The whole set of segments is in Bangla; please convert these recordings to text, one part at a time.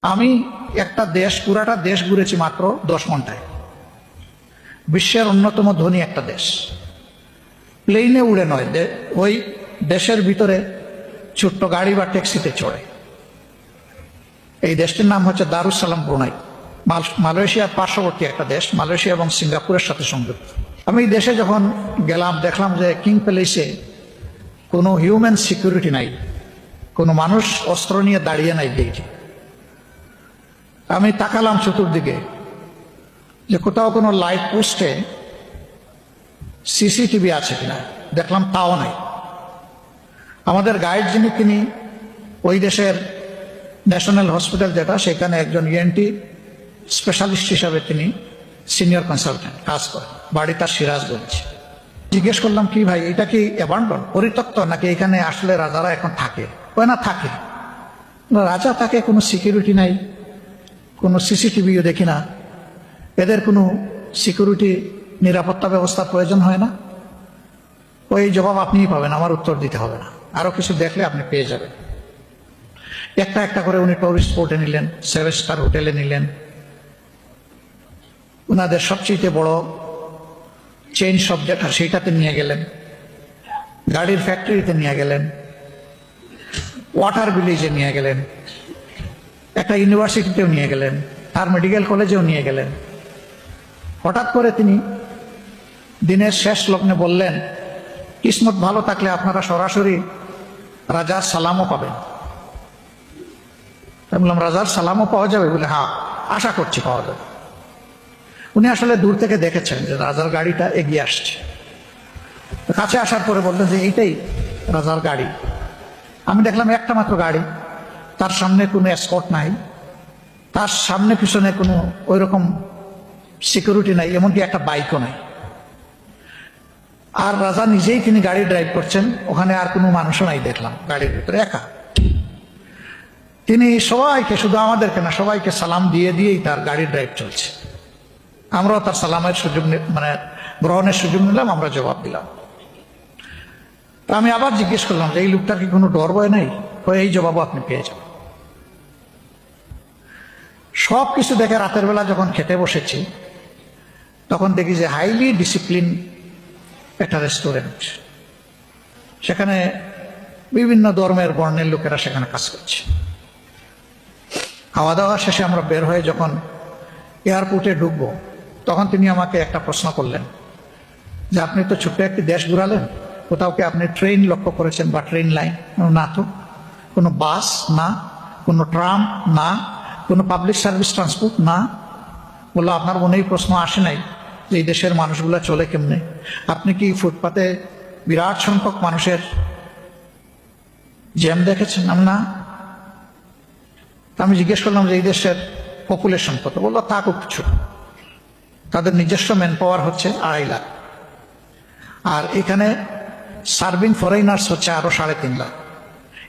আমি একটা দেশ, পুরাটা দেশ ঘুরেছি মাত্র 10 ঘন্টায়। বিশ্বের অন্যতম ধনী একটা দেশ, প্লেনে উড়ে নয়, ওই দেশের ভিতরে ছোট্ট গাড়ি বা ট্যাক্সিতে চড়ে। এই দেশটির নাম হচ্ছে দারুসালাম ব্রুনাই। মালয়েশিয়ার পার্শ্ববর্তী একটা দেশ, মালয়েশিয়া এবং সিঙ্গাপুরের সাথে সংযুক্ত। আমি এই দেশে যখন গেলাম দেখলাম যে কিং প্যালেসে কোনো হিউম্যান সিকিউরিটি নাই, কোনো মানুষ অস্ত্র নিয়ে দাঁড়িয়ে নাই গেটে। আমি তাকালাম চতুর্দিকে যে কোথাও কোনো লাইট পোস্টে সিসিটিভি আছে কিনা, দেখলাম তাও নাই। আমাদের গাইড যিনি, তিনি ওই দেশের ন্যাশনাল হসপিটাল যেটা, সেখানে একজন ইএনটি স্পেশালিস্ট হিসাবে তিনি সিনিয়র কনসালটেন্ট কাজ করেন, বাড়ি তার সিরাজগঞ্জ। জিজ্ঞেস করলাম, কি ভাই এটা কি অ্যাবান্ডন, পরিত্যক্ত, নাকি এখানে আসলে রাজারা এখন থাকে? ওই না, থাকে। রাজা থাকে, কোনো সিকিউরিটি নাই, কোনো সিসিটিভিও দেখি না, এদের কোনো সিকিউরিটি নিরাপত্তা ব্যবস্থার প্রয়োজন হয় না। ওই জবাব আপনিই পাবেন, আমার উত্তর দিতে হবে না, আরো কিছু দেখলে আপনি পেয়ে যাবেন। একটা একটা করে উনি টুরিস্ট স্পটে নিলেন, 7 স্টার হোটেলে নিলেন, ওনাদের সবচেয়ে বড় চেইন শপ যেটা, সেইটাতে নিয়ে গেলেন, গাড়ির ফ্যাক্টরিতে নিয়ে গেলেন, ওয়াটার ভিলেজে নিয়ে গেলেন, একটা ইউনিভার্সিটিতেও নিয়ে গেলেন, তার মেডিকেল কলেজেও নিয়ে গেলেন। হঠাৎ করে তিনি দিনের শেষ লগ্নে বললেন, কিসমত ভালো থাকলে আপনারা সরাসরি রাজার সালামও পাবেন। আমি বললাম, রাজার সালামও পাওয়া যাবে? বলে, হ্যাঁ, আশা করছি পাওয়া যাবে। উনি আসলে দূর থেকে দেখেছেন যে রাজার গাড়িটা এগিয়ে আসছে। কাছে আসার পরে বললেন যে এইটাই রাজার গাড়ি। আমি দেখলাম একটা মাত্র গাড়ি, তার সামনে কোনো এসকর্ট নাই, তার সামনে পিছনে কোনো ওই রকম সিকিউরিটি নাই, এমনকি একটা বাইকও নাই। আর রাজা নিজেই তিনি গাড়ি ড্রাইভ করছেন, ওখানে আর কোনো মানুষও নাই, দেখলাম গাড়ির ভিতরে একা। তিনি সবাইকে, শুধু আমাদেরকে না, সবাইকে সালাম দিয়ে দিয়েই তার গাড়ি ড্রাইভ চলছে। আমরাও তার সালামের সুযোগ, মানে গ্রহণের সুযোগ নিলাম, আমরা জবাব দিলাম। আমি আবার জিজ্ঞেস করলাম যে এই লোকটার কি কোনো ডর ভয় নেই? এই জবাবও আপনি পেয়ে যাবেন। সব কিছু দেখে রাতের বেলা যখন খেতে বসেছি, তখন দেখি যে হাইলি ডিসিপ্লিন একটা রেস্টুরেন্ট, সেখানে বিভিন্ন ধর্মের বর্ণের লোকেরা সেখানে কাজ করছে। খাওয়া দাওয়া শেষে আমরা বের হয়ে যখন এয়ারপোর্টে ঢুকবো, তখন তিনি আমাকে একটা প্রশ্ন করলেন যে আপনি তো ছোট্ট একটি দেশ ঘুরালেন, কোথাও কি আপনি ট্রেন লক্ষ্য করেছেন বা ট্রেন লাইন? না তো। কোনো বাস না, কোনো ট্রাম না, কোনো পাবলিক সার্ভিস ট্রান্সপোর্ট না। বললো, আপনার মনেই প্রশ্ন আসে নাই যে এই দেশের মানুষগুলো চলে কেমনে? আপনি কি ফুটপাতে বিরাট সংখ্যক মানুষের জ্যাম দেখেছেন? না। আমি জিজ্ঞেস করলাম যে এই দেশের পপুলেশন কত? বললো, তা খুব কিছু, তাদের নিজস্ব ম্যান পাওয়ার হচ্ছে 2.5 লাখ, আর এখানে সার্ভিং ফরেনার্স হচ্ছে আরো 3.5 লাখ।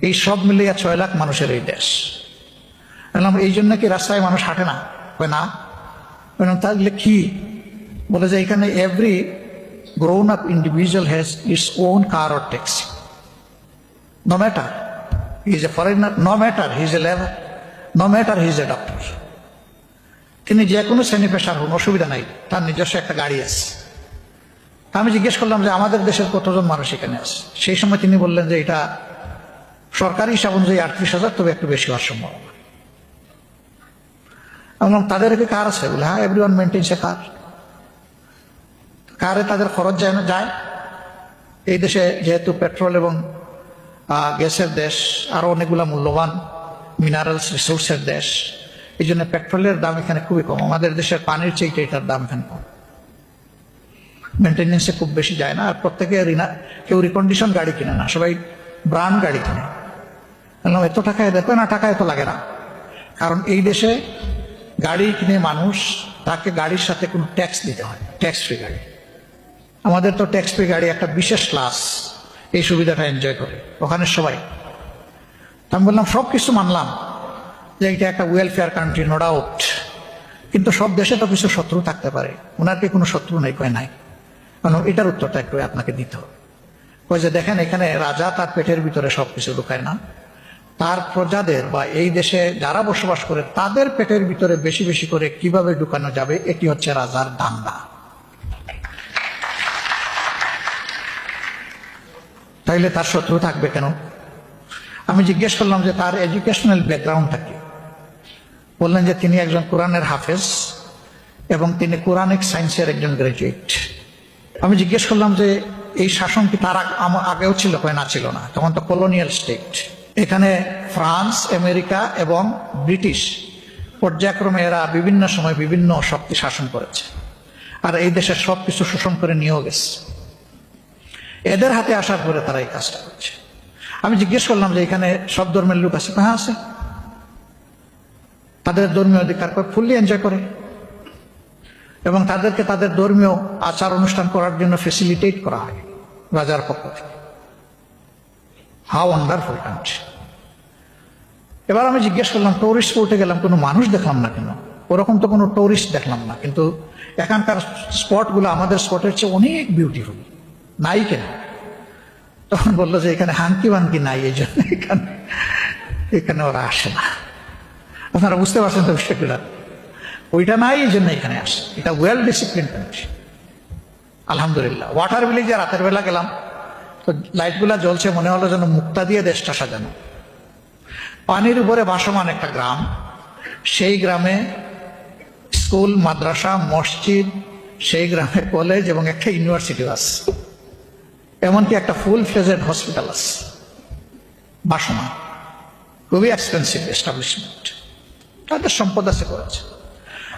এই সব মিলিয়ে 6 লাখ মানুষের এই দেশ। বললাম, এই জন্য কি রাস্তায় মানুষ হাঁটে না? না। বললাম, তাহলে কি? বলে যে এখানে every grown up individual has its own car or taxi, no matter he is a foreigner, no matter he is a labour, no matter he is a doctor. তিনি যে কোনো শ্রেণী পেশার হন, অসুবিধা নাই, তার নিজস্ব একটা গাড়ি আছে। আমি জিজ্ঞেস করলাম যে আমাদের দেশের কতজন মানুষ এখানে আছে? সেই সময় তিনি বললেন যে এটা সরকারি হিসাব অনুযায়ী 38,000, তবে একটু বেশি হওয়ার সম্ভাবনা। আমি বললাম, তাদেরকে কার আছে? বলে, হ্যাঁ, এভরিওয়ান মেনটেন্স এ কার। কারে তাদের খরচ যায় না? যায়। এই দেশে যেহেতু পেট্রোল এবং গ্যাসের দেশ, আরো অনেকগুলা মূল্যবান মিনারেলস রিসোর্সের দেশ, এই জন্য পেট্রোলের দাম এখানে খুবই কম। আমাদের দেশের পানির চাইতে এটার দাম এখানে কম, মেনটেন্যান্সে খুব বেশি যায় না। আর প্রত্যেকে কেউ রিকন্ডিশন গাড়ি কিনে না, সবাই ব্র্যান্ড গাড়ি কিনে। বললাম, এত টাকায় দেখবে না? টাকা এত লাগে না, কারণ এই দেশে গাড়ি কিনে মানুষ, তাকে গাড়ির সাথে কোনো ট্যাক্স দিতে হয়, ট্যাক্স ফ্রি গাড়ি। আমাদের তো ট্যাক্স ফ্রি গাড়ি একটা বিশেষ ক্লাস এই সুবিধাটা এনজয় করে, ওখানে সবাই। আমি বললাম, সব কিছু মানলাম যে এটা একটা ওয়েলফেয়ার কান্ট্রি, নো ডাউট, কিন্তু সব দেশে তো কিছু শত্রু থাকতে পারে। ওনার কি কোনো শত্রু নেই? কয় নাই। কারণ এটার উত্তরটা একটু আপনাকে দিতে হবে। কয় যে দেখেন, এখানে রাজা তার পেটের ভিতরে সবকিছু ঢুকায় না, তার প্রজাদের বা এই দেশে যারা বসবাস করে তাদের পেটের ভিতরে বেশি বেশি করে কিভাবে ঢুকানো যাবে, এটি হচ্ছে রাজার ধান্দা। তাইলে তার শত্রু থাকবে কেন? আমি জিজ্ঞেস করলাম যে তার এডুকেশনাল ব্যাকগ্রাউন্ডটা কি। বললেন যে তিনি একজন কোরআনের হাফেজ এবং তিনি কোরআনিক সায়েন্সের একজন গ্রাজুয়েট। আমি জিজ্ঞেস করলাম যে এই শাসন কি তার আগেও ছিল? না, ছিল না, তখন তো কলোনিয়াল স্টেট। এখানে ফ্রান্স, আমেরিকা এবং ব্রিটিশ পর্যায়ক্রমে এরা বিভিন্ন সময় বিভিন্ন শক্তি শাসন করেছে, আর এই দেশের সবকিছু শোষণ করে নিয়েও গেছে। এদের হাতে আসার পরে তারা এই কাজটা করছে। আমি জিজ্ঞেস করলাম যে এখানে সব ধর্মের লোক আছে? হ্যাঁ আছে। তাদের ধর্মীয় অধিকার ফুললি এনজয় করে এবং তাদেরকে তাদের ধর্মীয় আচার অনুষ্ঠান করার জন্য ফেসিলিটেট করা হয় রাজার পক্ষ থেকে। How wonderful country. এবার আমি জিজ্ঞেস করলাম, টুরিস্ট স্পটে গেলাম, কোনো মানুষ দেখলাম না কেন? ওরকম তো কোনো টুরিস্ট দেখলাম না, কিন্তু এখানকার স্পটগুলো আমাদের স্পটের চেয়ে অনেক বিউটিফুল, নাই কেন? তখন বললো যে এখানে হাঙ্কি বাঙ্কি নাই, এই জন্য এখানে ওরা আসে না। আপনারা বুঝতে পারছেন তো বিষয়গুলা? ওইটা নাই, এই জন্য এখানে আসে। এটা ওয়েল ডিসিপ্লিন কান্ট্রি আলহামদুলিল্লাহ। ওয়াটার ভিলেজে রাতের বেলা গেলাম, তো লাইটগুলা জ্বলছে, মনে হলো যেন মুক্তা দিয়ে দেশটা সাজানো। পানির উপরে ভাসমান একটা গ্রাম, সেই গ্রামে স্কুল, মাদ্রাসা, মসজিদ, সেই গ্রামে কলেজ এবং একটা ইউনিভার্সিটিও আছে, এমনকি একটা ফুল ফ্লেজেড হসপিটাল আছে ভাসমান। খুবই এক্সপেন্সিভ এস্টাবলিশমেন্ট, তাদের সম্পদ আছে করেছে।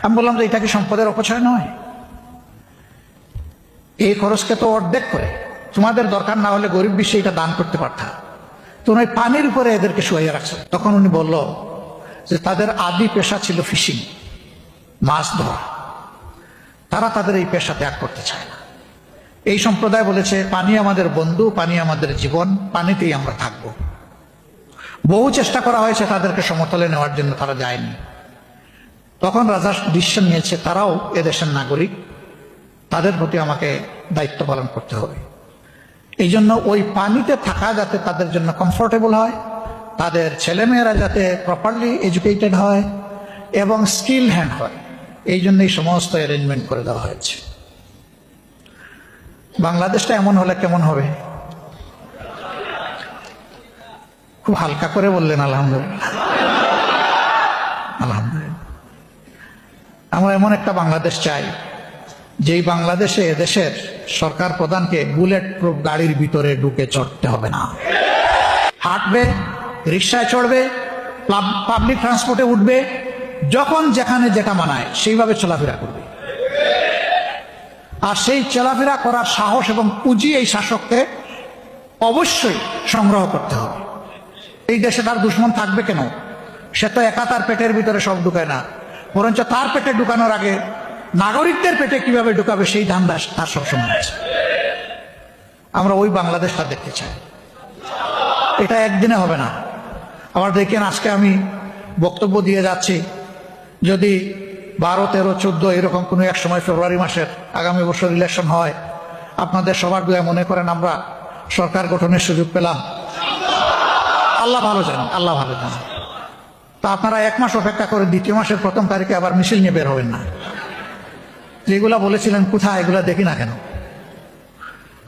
আমি বললাম যে এটা কি সম্পদের অপচয় নয়? এই খরচকে তো অর্ধেক করে তোমাদের দরকার না হলে গরিব বিশ্বে এটা দান করতে পারতা, তুমি ওই পানির উপরে এদেরকে শুয়াইয়া রাখছো। তখন উনি বলল যে তাদের আদি পেশা ছিল ফিশিং, মাছ ধরা। তারা তাদের এই পেশা ত্যাগ করতে চায় না। এই সম্প্রদায় বলেছে পানি আমাদের বন্ধু, পানি আমাদের জীবন, পানিতেই আমরা থাকব। বহু চেষ্টা করা হয়েছে তাদেরকে সমতলে নেওয়ার জন্য, তারা যায়নি। তখন রাজা ডিসিশন নিয়েছে তারাও এদেশের নাগরিক, তাদের প্রতি আমাকে দায়িত্ব পালন করতে হবে। এই জন্য ওই পানিতে থাকা যাতে তাদের জন্য কমফোর্টেবল হয়, তাদের ছেলেমেয়েরা যাতে প্রপারলি এডুকেটেড হয় এবং স্কিল হ্যান্ড হয়, এই জন্য এই সমস্ত অ্যারেঞ্জমেন্ট করে দেওয়া হয়েছে। বাংলাদেশটা এমন হলে কেমন হবে? খুব হালকা করে বললেন আলহামদুলিল্লাহ। আলহামদুলিল্লাহ, আমরা এমন একটা বাংলাদেশ চাই যেই বাংলাদেশে এদেশের সরকার প্রধানকে বুলেট প্রুফ গাড়ির ভিতরে ঢুকে চড়তে হবে না। হাঁটবে, রিক্সায় চড়বে, পাবলিক ট্রান্সপোর্টে উঠবে, যখন যেখানে যেটা মানায় সেইভাবে চলাফেরা করবে। আর সেই চলাফেরা করার সাহস এবং পুঁজি এই শাসককে অবশ্যই সংগ্রহ করতে হবে। এই দেশে তার দুশ্মন থাকবে কেন? সে তো একা তার পেটের ভিতরে সব ঢুকায় না, বরঞ্চ তার পেটে ঢুকানোর আগে নাগরিকদের পেটে কিভাবে ঢুকাবে সেই ধান্দা তার সবসময় আছে। আমরা ওই বাংলাদেশটা দেখতে চাই। এটা একদিনে হবে না। আবার দেখেন, আজকে আমি বক্তব্য দিয়ে যাচ্ছি, যদি 12, 13, 14 এরকম কোনো এক সময় ফেব্রুয়ারি মাসের আগামী বছর ইলেকশন হয়, আপনাদের সবার দোয়া মনে করেন আমরা সরকার গঠনের সুযোগ পেলাম, আল্লাহ ভালো জানেন, আল্লাহ ভালো জানেন। তা আপনারা 1 মাস অপেক্ষা করে 2য় মাসের 1ম তারিখে আবার মিছিল নিয়ে বের হবেন না। যেগুলা বলেছিলেন কোথায়, এগুলা দেখি না কেন?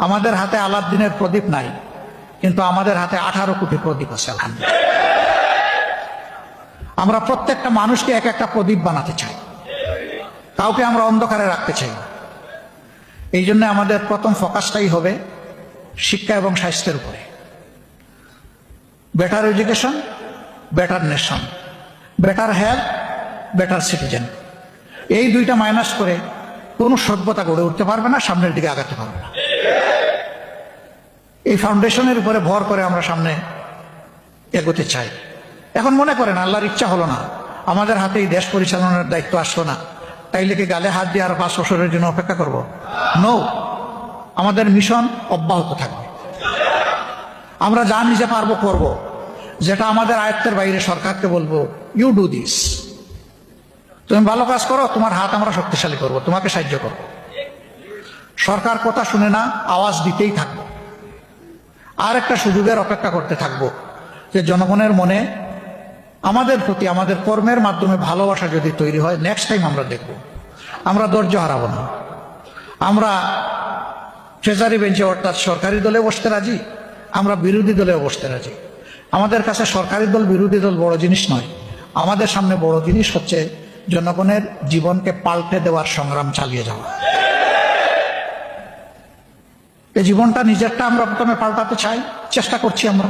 আমাদের হাতে আলাদিনের প্রদীপ নাই, কিন্তু আমাদের হাতে 18 কোটি প্রদীপ আছে আলহামদুলিল্লাহ। আমরা প্রত্যেকটা মানুষকে এক একটা প্রদীপ বানাতে চাই, কাউকে আমরা অন্ধকারে রাখতে চাই না। এই জন্য আমাদের প্রথম ফোকাসটাই হবে শিক্ষা এবং স্বাস্থ্যের উপরে। Better education, better nation, better health, better citizen. এই দুইটা মাইনাস করে কোনো সভ্যতা গড়ে উঠতে পারবে না, সামনের দিকে আগাতে পারবে না। এই ফাউন্ডেশনের উপরে ভর করে আমরা সামনে এগোতে চাই। এখন মনে করেন আল্লাহর ইচ্ছা হলো না, আমাদের হাতে এই দেশ পরিচালনার দায়িত্ব আসলো না, তাইলে কি গালে হাত দিয়ে আর 5 বছরের জন্য অপেক্ষা করব? নো, আমাদের মিশন অব্যাহত থাকবে। আমরা যা নিজে পারবো করব, যেটা আমাদের আয়ত্তের বাইরে সরকারকে বলবো ইউ ডু দিস, তুমি ভালো কাজ করো, তোমার হাত আমরা শক্তিশালী করব, তোমাকে সাহায্য করব। সরকার কথা শুনে না, আওয়াজ দিতেই থাকবো। আর একটা সুযোগের অপেক্ষা করতে থাকবো, যে জনগণের মনে আমাদের প্রতি আমাদের কর্মের মাধ্যমে ভালোবাসা যদি তৈরি হয়, নেক্সট টাইম আমরা দেখব, আমরা ধৈর্য হারাবো না। আমরা ট্রেজারি বেঞ্চে অর্থাৎ সরকারি দলে বসতে রাজি, আমরা বিরোধী দলেও বসতে রাজি। আমাদের কাছে সরকারি দল বিরোধী দল বড় জিনিস নয়, আমাদের সামনে বড় জিনিস হচ্ছে জনগণের জীবনকে পাল্টে দেওয়ার সংগ্রাম চালিয়ে যাওয়া। এই জীবনটা নিজেরটা আমরা প্রথমে পাল্টাতে চাই, চেষ্টা করছি আমরা।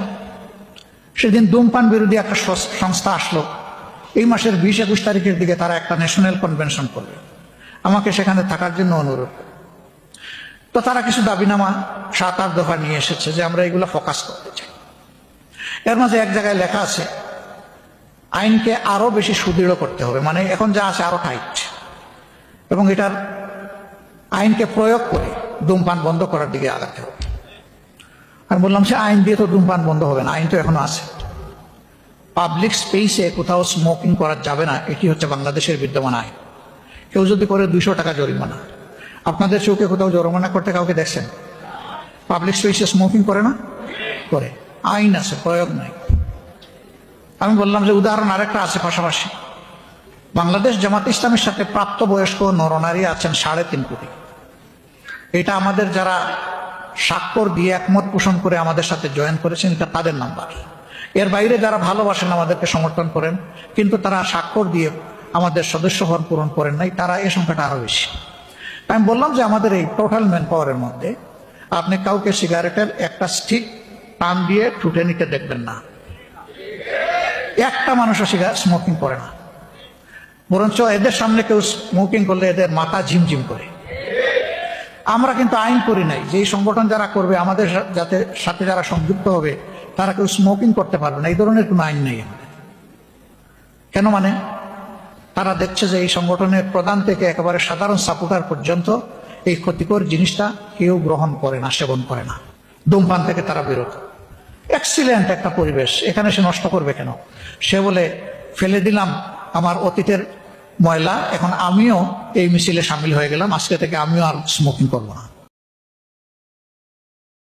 সেদিন ধূমপান বিরোধী একটা সংস্থা আসলো, এই মাসের 20-21 তারিখের দিকে তারা একটা ন্যাশনাল কনভেনশন করবে, আমাকে সেখানে থাকার জন্য অনুরোধ। তো তারা কিছু দাবিনামা 7-8 দফা নিয়ে এসেছে যে আমরা এগুলো ফোকাস করতে চাই। এর মাঝে এক জায়গায় লেখা আছে আইনকে আরো বেশি সুদৃঢ় করতে হবে, মানে এখন যা আছে আরো টাইট, এবং এটার আইনকে প্রয়োগ করে ধূমপান বন্ধ করার দিকে আগাতে হবে। আমি বললাম সে আইন দিয়ে তো ধূমপান বন্ধ হবে না, আইন তো এখনো আছে। পাবলিক স্পেসে কোথাও স্মোকিং করা যাবে না, এটি হচ্ছে বাংলাদেশের বিদ্যমান আইন। কেউ যদি করে 200 টাকা জরিমানা। আপনাদের চৌকে কোথাও জরিমানা করতে কাউকে দেখছেন? পাবলিক স্পেসে স্মোকিং করে না? করে। আইন আছে, প্রয়োগ নাই। আমি বললাম যে উদাহরণ আরেকটা আছে পাশাপাশি, বাংলাদেশ জামাত ইসলামের সাথে প্রাপ্তবয়স্ক নরনারী আছেন 3.5 কোটি। এটা আমাদের যারা স্বাক্ষর দিয়ে একমত পোষণ করে আমাদের সাথে জয়েন করেছেন, এটা তাদের নাম্বার। এর বাইরে যারা ভালোবাসেন, আমাদেরকে সমর্থন করেন, কিন্তু তারা স্বাক্ষর দিয়ে আমাদের সদস্য হওয়ার পূরণ করেন নাই, তারা এই সংখ্যাটা আরো বেশি। আমি বললাম যে আমাদের এই টোটাল ম্যান পাওয়ারের মধ্যে আপনি কাউকে সিগারেটের একটা স্টিক টান দিয়ে ঠুটে নিতে দেখবেন না, একটা মানুষও স্মোকিং করে না, বরঞ্চ এদের সামনে কেউ স্মোকিং করলে এদের মাথা ঝিমঝিম করে। আমরা কিন্তু আইন করি নাই যে এই সংগঠন যারা করবে, আমাদের সাথে যারা সংযুক্ত হবে তারা কেউ স্মোকিং করতে পারবে না, এই ধরনের কোনো আইন নেই আমাদের। কেন? মানে তারা দেখছে যে এই সংগঠনের প্রধান থেকে একেবারে সাধারণ সাপোর্টার পর্যন্ত এই ক্ষতিকর জিনিসটা কেউ গ্রহণ করে না, সেবন করে না। ধূমপান থেকে তারা বিরত। এক্সিলেন্ট একটা পরিবেশ, এখানে সে নষ্ট করবে কেন? সে বলে ফেলে দিলাম আমার অতীতের ময়লা, এখন আমিও এই মিছিলে সামিল হয়ে গেলাম, আজকে থেকে আমিও আর স্মোকিং করবো না।